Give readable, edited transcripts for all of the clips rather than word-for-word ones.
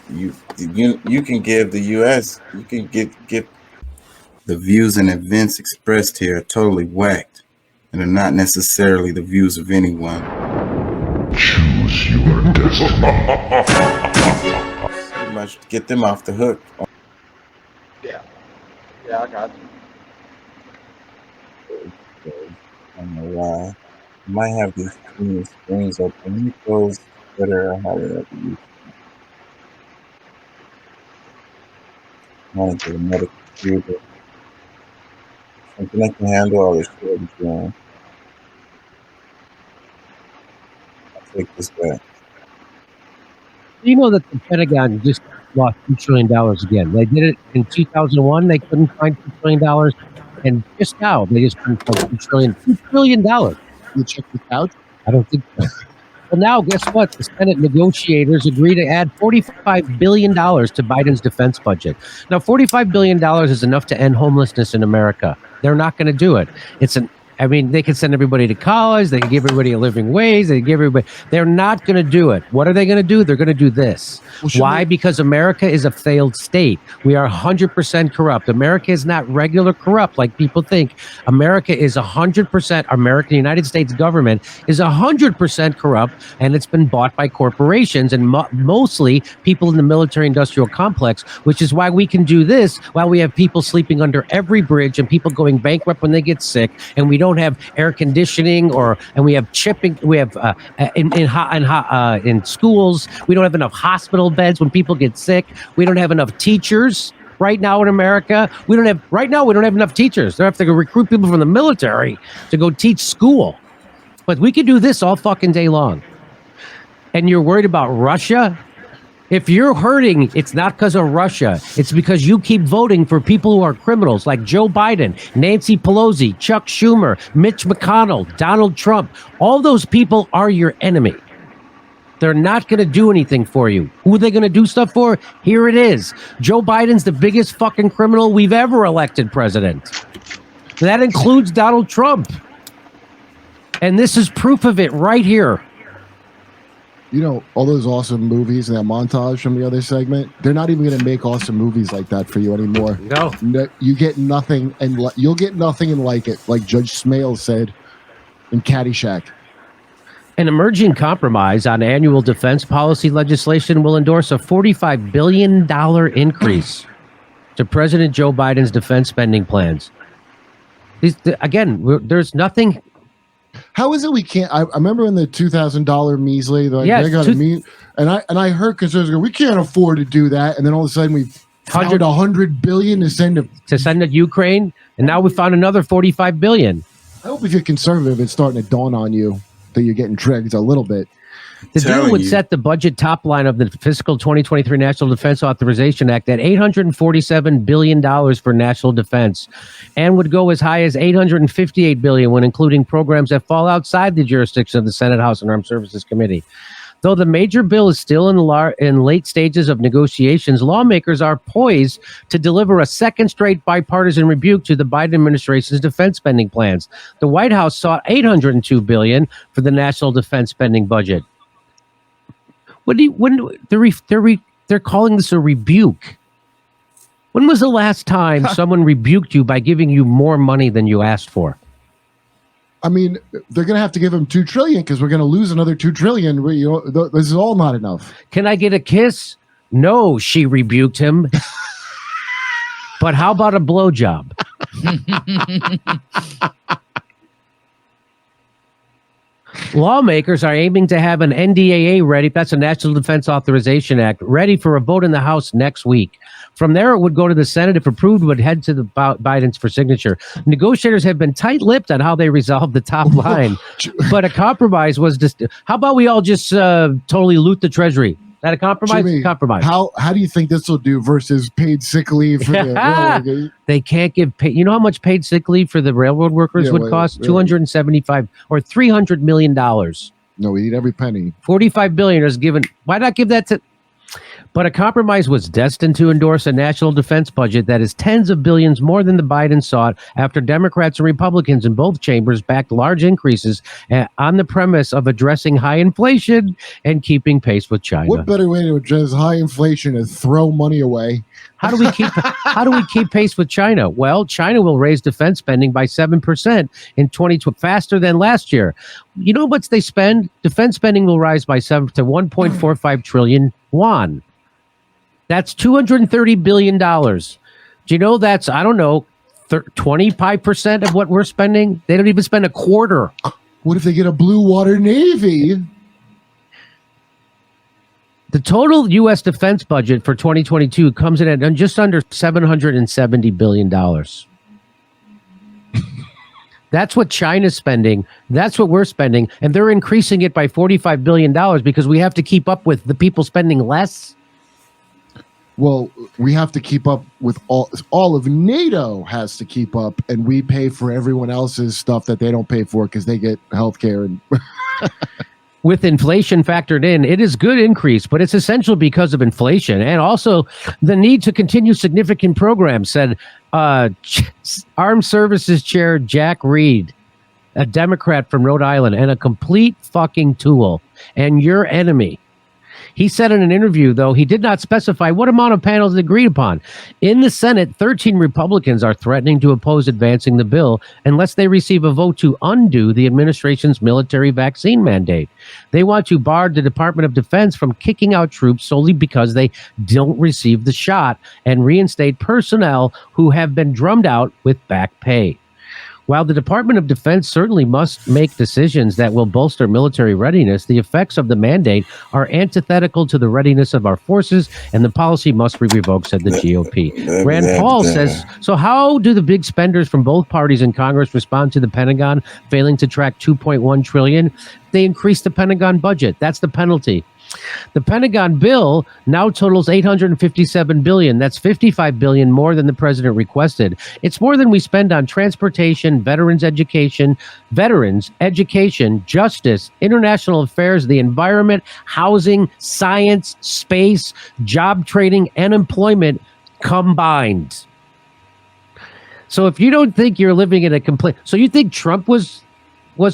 you can give the U.S. You can get the views and events expressed here are totally whacked, and are not necessarily the views of anyone. Choose your destiny. Pretty much get them off the hook. Yeah, I got you. I don't know why. I might have these screens open. Let me close Twitter or however you want to get another computer. Something that can handle all this shit again. I'll take this back. You know that the Pentagon just lost $2 trillion again. They did it in 2001. They couldn't find $2 trillion. And just now, they just couldn't find $2 trillion. You check the couch? I don't think so. Well, now, guess what? The Senate negotiators agree to add $45 billion to Biden's defense budget. Now, $45 billion is enough to end homelessness in America. They're not going to do it. They can send everybody to college. They can give everybody a living wage. They can give everybody. They're not going to do it. What are they going to do? They're going to do this. Why? Because America is a failed state. We are 100% corrupt. America is not regular corrupt like people think. America is 100%. American United States government is 100% corrupt, and it's been bought by corporations and mostly people in the military-industrial complex, which is why we can do this while we have people sleeping under every bridge and people going bankrupt when they get sick, and we don't have air conditioning and we have chipping. We have in schools. We don't have enough hospital beds when people get sick. We don't have enough teachers right now in America. We don't have enough teachers. They have to go recruit people from the military to go teach school. But we could do this all fucking day long. And you're worried about Russia? If you're hurting, it's not because of Russia. It's because you keep voting for people who are criminals like Joe Biden, Nancy Pelosi, Chuck Schumer, Mitch McConnell, Donald Trump. All those people are your enemy. They're not going to do anything for you. Who are they going to do stuff for? Here it is. Joe Biden's the biggest fucking criminal we've ever elected president. That includes Donald Trump. And this is proof of it right here. You know, all those awesome movies and that montage from the other segment, they're not even going to make awesome movies like that for you anymore. No. You get nothing, and you'll get nothing and like it, like Judge Smale said in Caddyshack. An emerging compromise on annual defense policy legislation will endorse a $45 billion increase to President Joe Biden's defense spending plans. There's nothing... How is it we can't? I remember in the $2,000 measly, they got and I heard concerns go, we can't afford to do that, and then all of a sudden we found $100 billion to send to Ukraine, and now we found another $45 billion. I hope if you're conservative, it's starting to dawn on you that you're getting tricked a little bit. The deal would set the budget top line of the fiscal 2023 National Defense Authorization Act at $847 billion for national defense, and would go as high as $858 billion when including programs that fall outside the jurisdiction of the Senate, House, and Armed Services Committee. Though the major bill is still in late stages of negotiations, lawmakers are poised to deliver a second straight bipartisan rebuke to the Biden administration's defense spending plans. The White House sought $802 billion for the national defense spending budget. They're calling this a rebuke. When was the last time someone rebuked you by giving you more money than you asked for? I mean, they're going to have to give them $2 trillion because we're going to lose another $2 trillion. This is all not enough. Can I get a kiss? No, she rebuked him. But how about a blowjob? Lawmakers are aiming to have an NDAA ready, that's a National Defense Authorization Act, ready for a vote in the House next week. From there, it would go to the Senate. If approved, would head to the Biden's for signature. Negotiators have been tight-lipped on how they resolve the top line, but a compromise was just, how about we all just totally loot the Treasury? Is that a compromise? Jimmy, compromise. How do you think this will do versus paid sick leave for the railroad? They can't give pay. You know how much paid sick leave for the railroad workers would cost? $275 or $300 million. No, we need every penny. $45 billion is given. Why not give that to? But a compromise was destined to endorse a national defense budget that is tens of billions more than the Biden sought after Democrats and Republicans in both chambers backed large increases on the premise of addressing high inflation and keeping pace with China. What better way to address high inflation than throw money away? How do we keep pace with China? Well, China will raise defense spending by 7% in 2020, faster than last year. You know what they spend? Defense spending will rise by 7 to 1.45 trillion yuan. That's $230 billion. Do you know that's, I don't know, 25% of what we're spending? They don't even spend a quarter. What if they get a blue water navy? The total U.S. defense budget for 2022 comes in at just under $770 billion. That's what China's spending. That's what we're spending. And they're increasing it by $45 billion because we have to keep up with the people spending less. Well, we have to keep up with all of NATO has to keep up, and we pay for everyone else's stuff that they don't pay for because they get healthcare and with inflation factored in, it is good increase, but it's essential because of inflation and also the need to continue significant programs, said Armed Services Chair Jack Reed, a Democrat from Rhode Island and a complete fucking tool and your enemy. He said in an interview, though, he did not specify what amount of panels agreed upon. In the Senate, 13 Republicans are threatening to oppose advancing the bill unless they receive a vote to undo the administration's military vaccine mandate. They want to bar the Department of Defense from kicking out troops solely because they don't receive the shot and reinstate personnel who have been drummed out with back pay. While the Department of Defense certainly must make decisions that will bolster military readiness, the effects of the mandate are antithetical to the readiness of our forces, and the policy must be revoked, said the GOP. Rand Paul says, so how do the big spenders from both parties in Congress respond to the Pentagon failing to track $2.1 trillion? They increased the Pentagon budget. That's the penalty. The Pentagon bill now totals $857 billion. That's $55 billion more than the president requested. It's more than we spend on transportation, veterans education, justice, international affairs, the environment, housing, science, space, job training, and employment combined. So if you don't think you're living in a complete... So you think Trump was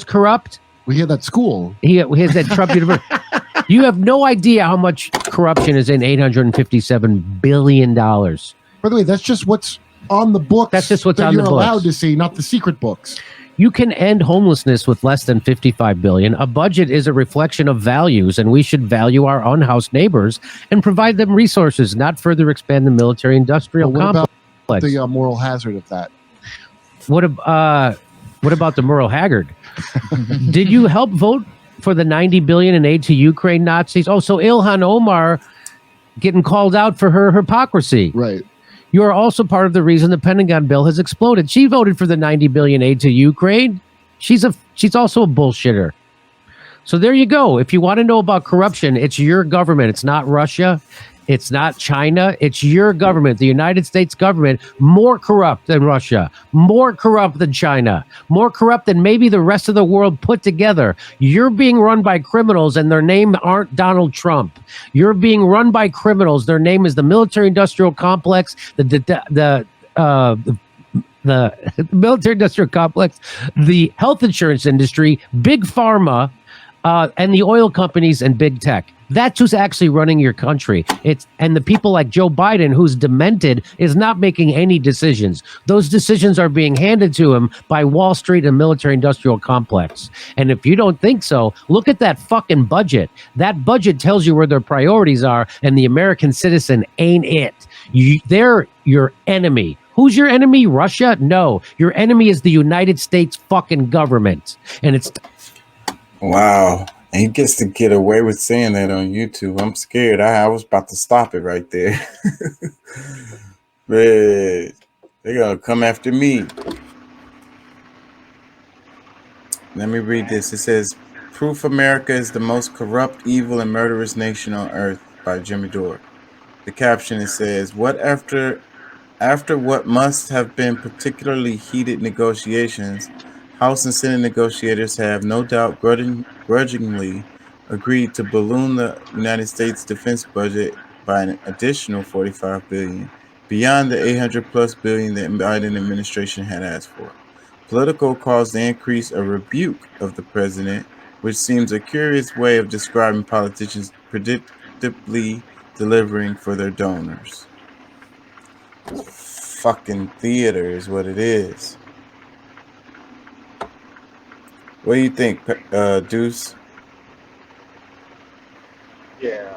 corrupt? We had that school. He has that Trump University. You have no idea how much corruption is in $857 billion. By the way, that's just what's on the books. That's just what's on the books. You're allowed to see, not the secret books. You can end homelessness with less than $55 billion. A budget is a reflection of values, and we should value our unhoused neighbors and provide them resources, not further expand the military-industrial complex. About the moral hazard of that? What about the moral haggard? Did you help vote for the $90 billion in aid to Ukraine Nazis? Oh, so Ilhan Omar getting called out for her hypocrisy. Right. You are also part of the reason the Pentagon bill has exploded. She voted for the $90 billion aid to Ukraine. She's also a bullshitter. So there you go. If you want to know about corruption, it's your government. It's not Russia. It's not China. It's your government, the United States government, more corrupt than Russia, more corrupt than China, more corrupt than maybe the rest of the world put together. You're being run by criminals and their name aren't Donald Trump. You're being run by criminals. Their name is the military-industrial complex, the military-industrial complex, the health insurance industry, big pharma, and the oil companies and big tech. That's who's actually running your country. And the people like Joe Biden, who's demented, is not making any decisions. Those decisions are being handed to him by Wall Street and military-industrial complex. And if you don't think so, look at that fucking budget. That budget tells you where their priorities are, and the American citizen ain't it. They're your enemy. Who's your enemy? Russia? No. Your enemy is the United States fucking government. And it's... Wow. And he gets to get away with saying that on YouTube. I'm scared. I was about to stop it right there. Man, they're going to come after me. Let me read this. It says, Proof America is the most corrupt, evil, and murderous nation on earth by Jimmy Dore. The caption, it says, after what must have been particularly heated negotiations, House and Senate negotiators have no doubt grudgingly agreed to balloon the United States defense budget by an additional $45 billion, beyond the $800 plus billion that Biden administration had asked for. Politico calls the increase a rebuke of the president, which seems a curious way of describing politicians predictably delivering for their donors. Fucking theater is what it is. What do you think, Deuce? Yeah,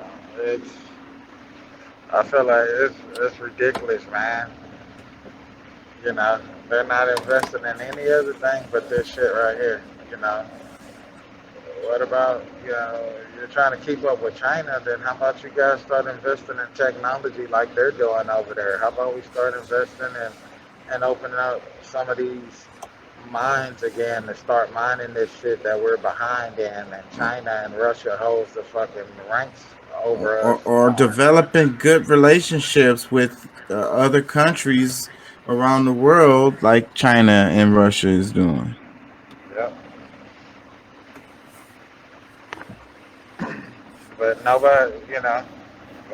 I feel like it's ridiculous, man. You know, they're not investing in any other thing but this shit right here. You know, what about, you're trying to keep up with China, then how about you guys start investing in technology like they're doing over there? How about we start investing in and opening up some of these mines again to start mining this shit that we're behind in, and China and Russia holds the fucking ranks over us. Or developing good relationships with other countries around the world like China and Russia is doing. Yep. But nobody,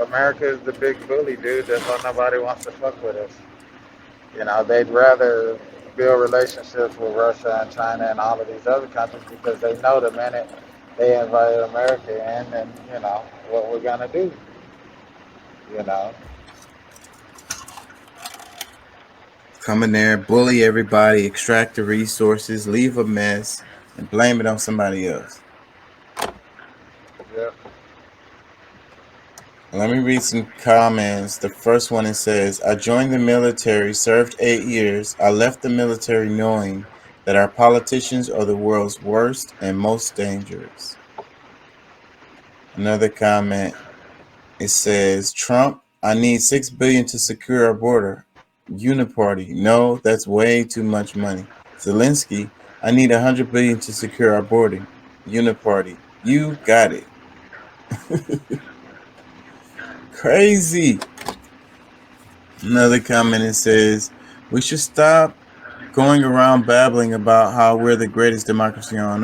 America is the big bully, dude. That's why nobody wants to fuck with us. They'd rather build relationships with Russia and China and all of these other countries because they know the minute they invite America in, and what we're gonna do. Come in there, bully everybody, extract the resources, leave a mess, and blame it on somebody else. Yep. Let me read some comments. The first one, it says, I joined the military, served 8 years. I left the military knowing that our politicians are the world's worst and most dangerous. Another comment, it says, Trump, I need $6 billion to secure our border. Uniparty, no, that's way too much money. Zelensky, I need $100 billion to secure our border. Uniparty, you got it. Crazy. Another comment, it says, we should stop going around babbling about how we're the greatest democracy on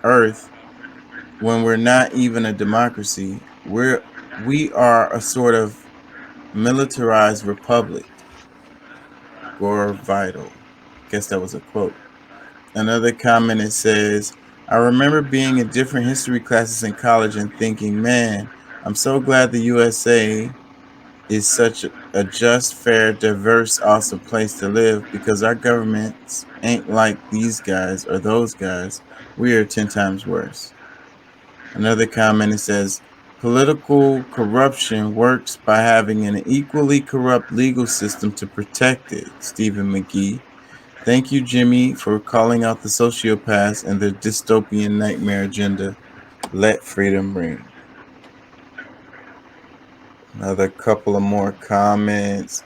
earth when we're not even a democracy. We are a sort of militarized republic. Gore Vidal. Guess that was a quote. Another comment, it says, I remember being in different history classes in college and thinking, man, I'm so glad the USA is such a just, fair, diverse, awesome place to live because our governments ain't like these guys or those guys. We are 10 times worse. Another comment, it says, political corruption works by having an equally corrupt legal system to protect it. Stephen McGee. Thank you, Jimmy, for calling out the sociopaths and their dystopian nightmare agenda. Let freedom ring. Another couple of more comments.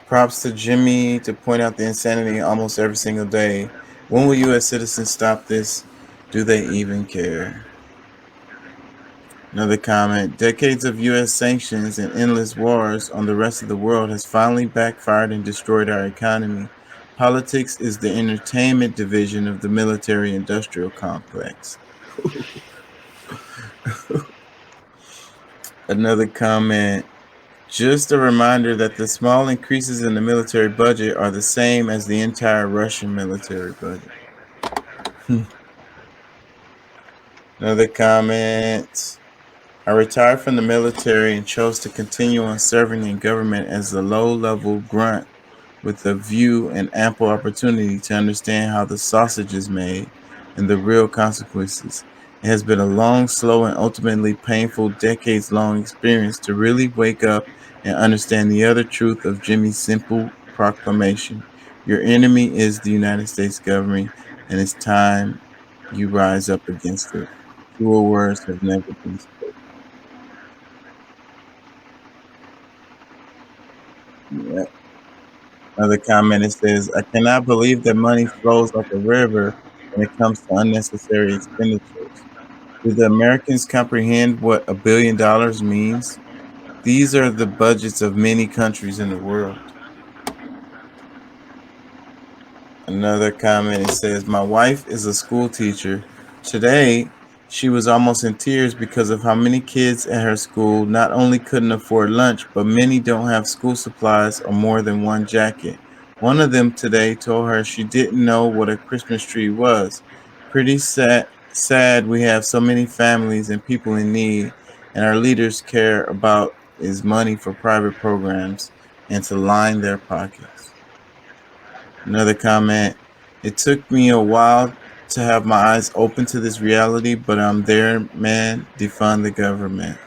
Props to Jimmy to point out the insanity almost every single day. When will U.S. citizens stop this? Do they even care? Another comment. Decades of U.S. sanctions and endless wars on the rest of the world has finally backfired and destroyed our economy. Politics is the entertainment division of the military-industrial complex. Another comment. Just a reminder that the small increases in the military budget are the same as the entire Russian military budget. Another comment. I retired from the military and chose to continue on serving in government as a low-level grunt with a view and ample opportunity to understand how the sausage is made and the real consequences. It has been a long, slow, and ultimately painful decades-long experience to really wake up and understand the other truth of Jimmy's simple proclamation. Your enemy is the United States government, and it's time you rise up against it. Fewer words have never been spoken. Yeah. Another comment, it says, I cannot believe that money flows like a river when it comes to unnecessary expenditures. Do the Americans comprehend what $1 billion means? These are the budgets of many countries in the world. Another comment, it says, my wife is a school teacher. Today, She was almost in tears because of how many kids at her school not only couldn't afford lunch, but many don't have school supplies or more than one jacket. One of them today told her she didn't know what a Christmas tree was. Pretty sad we have so many families and people in need, and our leaders care about is money for private programs and to line their pockets. Another comment, it took me a while to have my eyes open to this reality, but I'm there, man. Defund the government.